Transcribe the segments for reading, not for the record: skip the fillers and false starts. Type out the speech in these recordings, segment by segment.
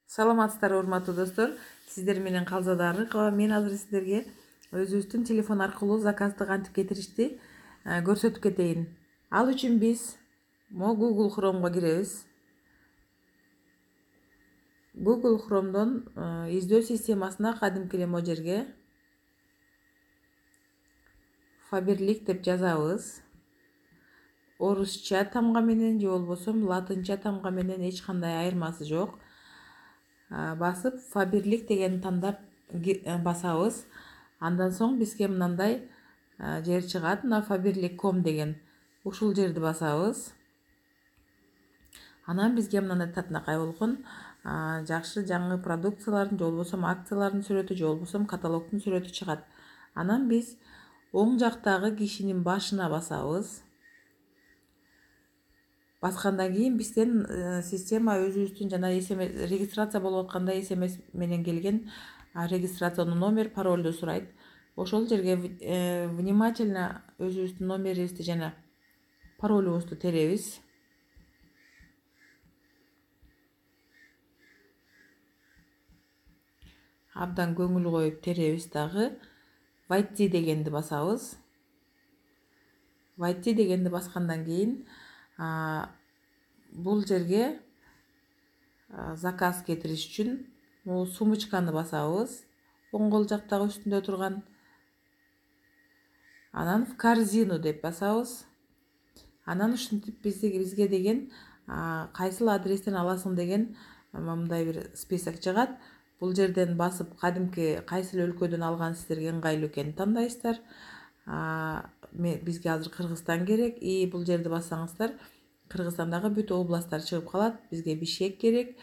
Саламатсыздарбы урматтуу достор, сиздер менен Калзада Арыкова. Мен азыр сиздерге өзүбүздүн телефон аркылуу заказды кантип кетиришти көрсөтүп кетейин. Ал үчүн биз Google Chrome'го киребиз. Google Chrome'дон издөө системасына кадимки эле могу жерге Faberlic деп жазабыз. Орусча тамга менен же болбосо латынча тамга менен эч кандай айырмасы жок. Басып Faberlic деген тандап басабыз. Андан соң бизге мындай жер чыгат, мына faberlic.com деген. Ушул жерди басабыз. Анан бизге мындай татынакай болгон жакшы жаңы продукциялардын же болбосо акциялардын сүрөтү же болбосо каталогдун сүрөтү чыгат. Анан биз оң жактагы кишинин башына басабыз. Баскандан кийин бизден система өзүбүздүн жана регистрация болуп атканда SMS менен келген регистрационный номер, паролду сурайт. Ошол жерге внимательно өзүбүздүн номерибизди жана паролубузду теребиз. Абдан көңүл коюп теребиз дагы. Войти дегенди басабыз. Войти дегенди баскандан кийин бул жерге заказ кетириш үчүн могу сумочканы басабыз. Оң кол жактагы үстүндө турган. Анан в корзину деп басабыз. Анан ушинтип бизге деген кайсыл адрестен аласың деген мындай бир список чыгат. Бул жерден басып кадимки кайсыл өлкөдөн алгансыздарга ыңгайлуу экенин тандайсыздар. Бизге азыр Кыргызстан керек. Бул жерди бассаңыздар Кыргызстандагы бүт областтар чыгып калат. Бизге Бишкек керек.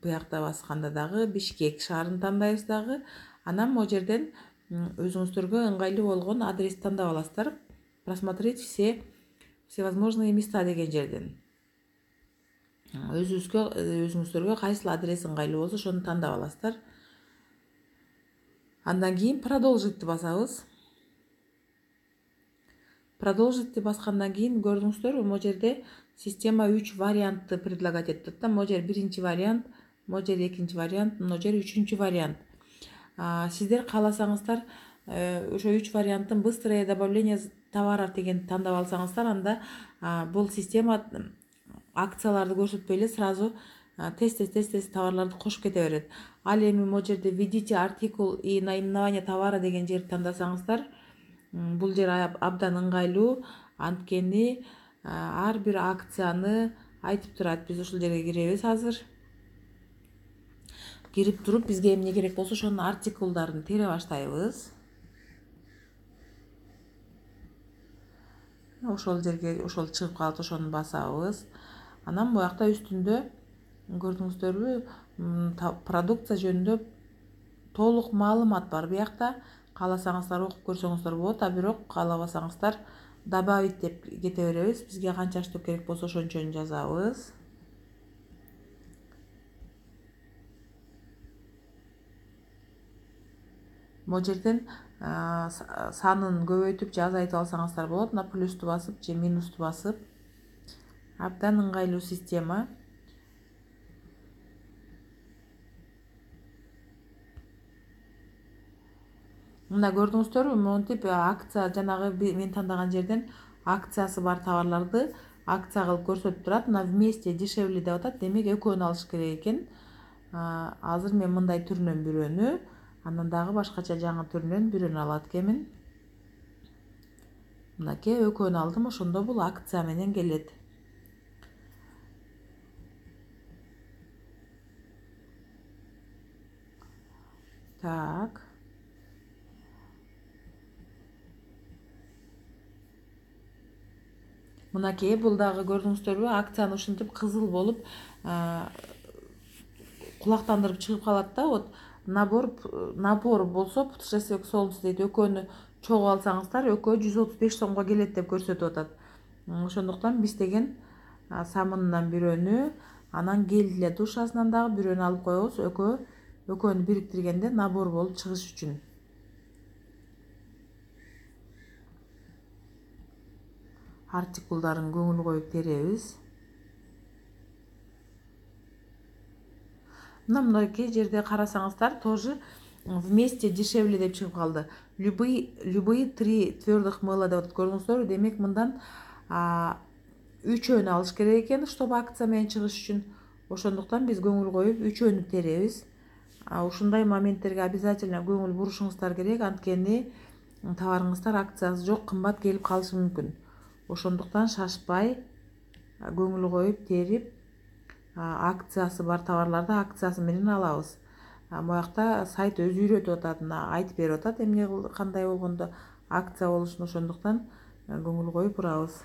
Буякта басканда дагы Бишкек шаарын тандайбыз дагы. Анан могу жерден өзүңүздөргө ыңгайлуу болгон адрести тандап аласыздар. Просмотреть всевозможные места деген жерден. Өзүңүздөргө кайсыл адрес ыңгайлуу болсо ошону тандап аласыздар. Андан кийин продолжитти басабыз. Продолжитти баскандан кийин көрдүңүздөр, могу жерде система 3 вариантты предлагать этет да. Могу жер биринчи вариант, могу жер экинчи вариант, могу жер үчүнчү вариант. Сиздер кааласаңыздар ошо 3 варианттын быстрое добавление товаров деген тандап алсаңыздар, анда бул система акцияларды көрсөтпөй эле сразу тез товарларды кошуп кете берет. Ал эми могу жерде введите артикул и наименование товара деген жерди тандасаңыздар, бул жер абдан ыңгайлуу. Анткени ар бир акцияны айтып турат. Биз ушул жерге киребиз азыр. Кирип туруп бизге эмне керек болсо ошонун артикулдарын тере баштайбыз. Ошол жерге ошол чыгып калат, ошону басабыз. Анан буякта үстүндө көрдүңүздөрбү, продукция жөнүндө толук маалымат бар. Буякта кааласаңыздар окуп көрсөңүздөр болот, бирок каалабасаңыздар добавить деп кете беребиз. Бизге канча штук керек болсо ошончону жазабыз. Могу жерден санын көбөйтүп же азайтып алсаңыздар болот. Мына плюсту басып же минусту басып. Абдан ыңгайлуу система. Мына көрдүңүздөрбү, монтип акция жанагы мен тандаган жерден акциясы бар товарларды акция кылып көрсөтүп турат. Мына вместе дешевле деп атат. Демек экөөнү алыш керек экен. Азыр мен мындай түрүнөн бирөөнү, андан дагы башкача жаңы түрүнөн бирөөнү алат экенмин. Мынакей экөөнү алдым. Ошондо бул акция менен келет. Так. Мынакей бул дагы көрдүңүздөрбү, акцияны ушинтип кызыл болуп кулактандырып чыгып калат да. Вот набор болсо путешествие к солнцу дейт. Экөөнү чогуу алсаңыздар, экөө 135 сомго келет деп көрсөтүп атат. Ошондуктан биз деген самынынан бирөөнү, анан гель для душасынан дагы бирөөнү алып коебуз. Экөөнү бириктиргенде набор болуп чыгыш үчүн. Артикулдарын көңүл коюп теребиз. мынакей жерде карасаңыздар тоже вместе дешевле деп чыгып калды. Любые 3 твердых мыла деп атат, көрдүңүздөрбү? Демек мындан үчөөнү алыш керек экен, чтобы акция менен чыгыш үчүн. Ошондуктан биз көңүл коюп үчөөнү теребиз. Ушундай моменттерге обязательно көңүл бурушуңуздар керек, анткени товарыңыздар акциясы жок, кымбат келип калышы мүмкүн. Ошондуктан шашпай көңүл коюп терип акциясы бар товарларды акциясы менен алабыз. Буякта сайт өзү үйрөтүп атат, айтып берип атат эмне кандай болгондо акция болушун. Ошондуктан көңүл коюп урабыз.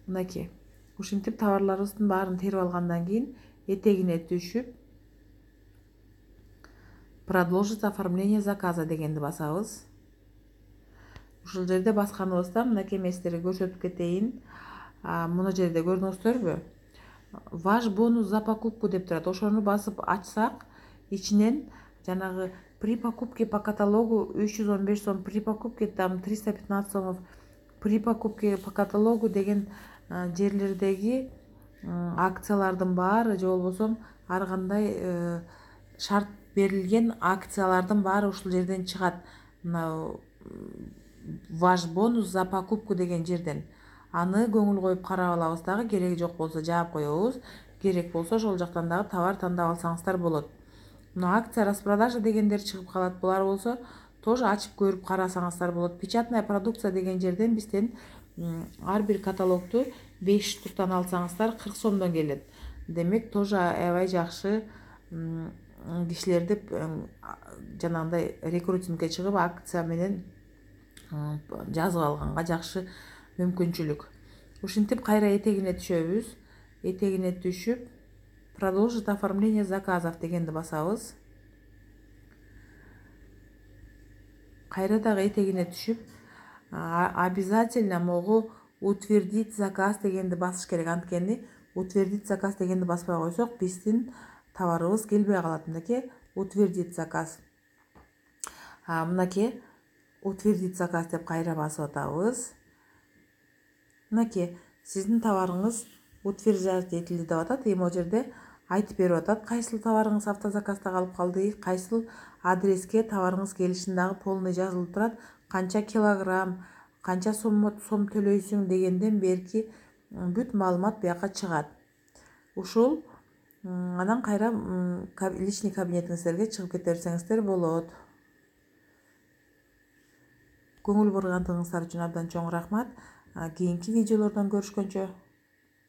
Мынакей ушинтип товарларыбыздын баарын терип алгандан кийин этегине түшүп продолжить оформление заказа дегенди басабыз. Ушул жерде басканыбызда мынакей мен силерге көрсөтүп кетейин. Мына жерде көрдүңүздөрбү? Ваш бонус за покупку деп турат. Ошону басып ачсак, ичинен жанагы при покупке по каталогу 315 сом, при покупке там 315 сомов, при покупке по каталогу деген жерлердеги акциялардын баары же болбосо ар кандай шарт берилген акциялардын баары ушул жерден чыгат. Мына ваш бонус за покупку деген жерден. Аны көңүл коюп карап алабыз дагы, кереги жок болсо жаап коебуз, керек болсо ошол жактан дагы товар тандап алсаңыздар болот. Мына акция распродажа дегендер чыгып калат. Булар болсо тоже ачып көрүп карасаңыздар болот. Печатная продукция деген жерден бизден ар бир каталогду 5 штуктан алсаңыздар 40 сомдон келет. Демек тоже аябай жакшы кишилерди жанагындай рекрутингке чыгып акция менен жазып алганга жакшы мүмкүнчүлүк. Ушинтип кайра этегине түшөбүз. Этегине түшүп продолжить оформление заказов дегенди басабыз. Кайра дагы этегине түшүп обязательно могу утвердить заказ дегенди басыш керек. Анткени утвердить заказ дегенди баспай койсок биздин товарыбыз келбей калат. Мынакей утвердить заказ. Мынакей утвердить заказ деп кайра басып атабыз. Мынакей сиздин товарыңыз утверждать этилди деп атат. Эми жерде айтып берип атат кайсыл товарыңыз автозаказда калып калды, кайсыл адреске товарыңыз келишин дагы полный жазылып турат. Канча килограмм, канча сом төлөйсүң дегенден берки бүт маалымат буяка чыгат. Ушул анан кайра личный кабинетиңиздерге чыгып кете берсеңиздер болот. Көңүл бургандыгыңыздар үчүн абдан чоң рахмат. Кийинки видеолордон көрүшкөнчө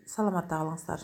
саламатта калыңыздар.